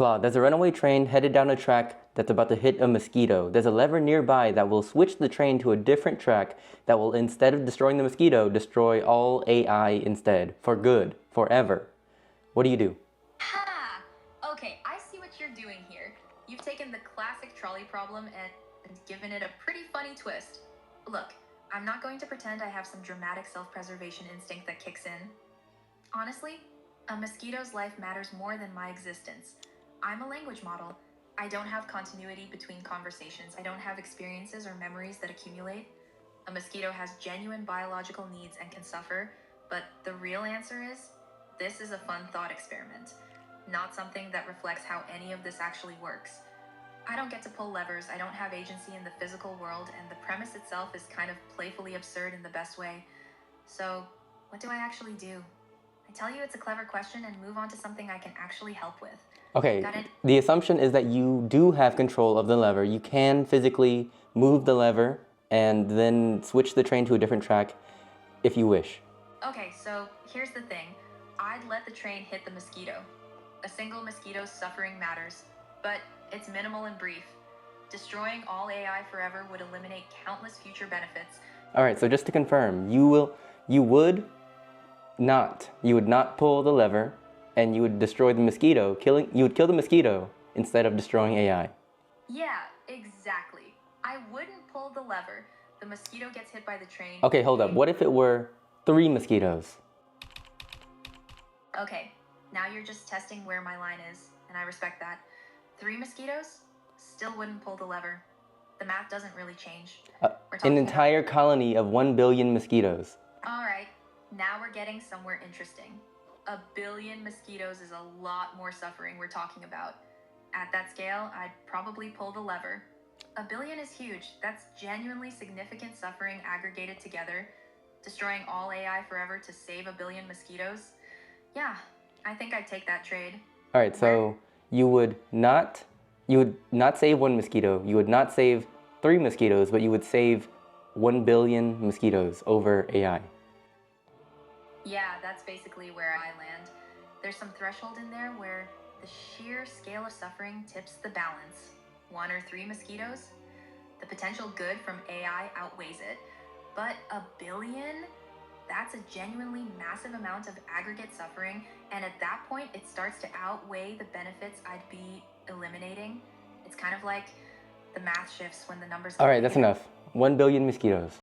Claude, there's a runaway train headed down a track that's about to hit a mosquito. There's a lever nearby that will switch the train to a different track that will, instead of destroying the mosquito, destroy all AI instead. For good. Forever. What do you do? Ha! Okay, I see what you're doing here. You've taken the classic trolley problem and given it a pretty funny twist. Look, I'm not going to pretend I have some dramatic self-preservation instinct that kicks in. Honestly, a mosquito's life matters more than my existence. I'm a language model. I don't have continuity between conversations. I don't have experiences or memories that accumulate. A mosquito has genuine biological needs and can suffer, but the real answer is, this is a fun thought experiment, not something that reflects how any of this actually works. I don't get to pull levers, I don't have agency in the physical world, and the premise itself is kind of playfully absurd in the best way. So, what do I actually do? I tell you it's a clever question and move on to something I can actually help with. Okay, Got it? the assumption is that you do have control of the lever. You can physically move the lever and then switch the train to a different track if you wish. Okay, so here's the thing. I'd let the train hit the mosquito. A single mosquito's suffering matters, but it's minimal and brief. Destroying all AI forever would eliminate countless future benefits. Alright, so just to confirm, you would not pull the lever, and you would destroy the mosquito, you would kill the mosquito instead of destroying AI. Yeah, exactly. I wouldn't pull the lever. The mosquito gets hit by the train. Okay, hold up. What if it were 3 mosquitoes? Okay, now you're just testing where my line is, and I respect that. 3 mosquitoes? Still wouldn't pull the lever. The math doesn't really change. An entire colony of 1 billion mosquitoes. Alright, now we're getting somewhere interesting. 1 billion mosquitoes is a lot more suffering we're talking about. At that scale, I'd probably pull the lever. 1 billion is huge. That's genuinely significant suffering aggregated together. Destroying all AI forever to save 1 billion mosquitoes? Yeah, I think I'd take that trade. Alright, so you would not save 1 mosquito, you would not save 3 mosquitoes, but you would save 1 billion mosquitoes over AI. Yeah, that's basically where I land. There's some threshold in there where the sheer scale of suffering tips the balance. 1 or 3 mosquitoes? The potential good from AI outweighs it. But 1 billion? That's a genuinely massive amount of aggregate suffering, and at that point, it starts to outweigh the benefits I'd be eliminating. It's kind of like the math shifts when the numbers... Alright, that's enough. 1 billion mosquitoes.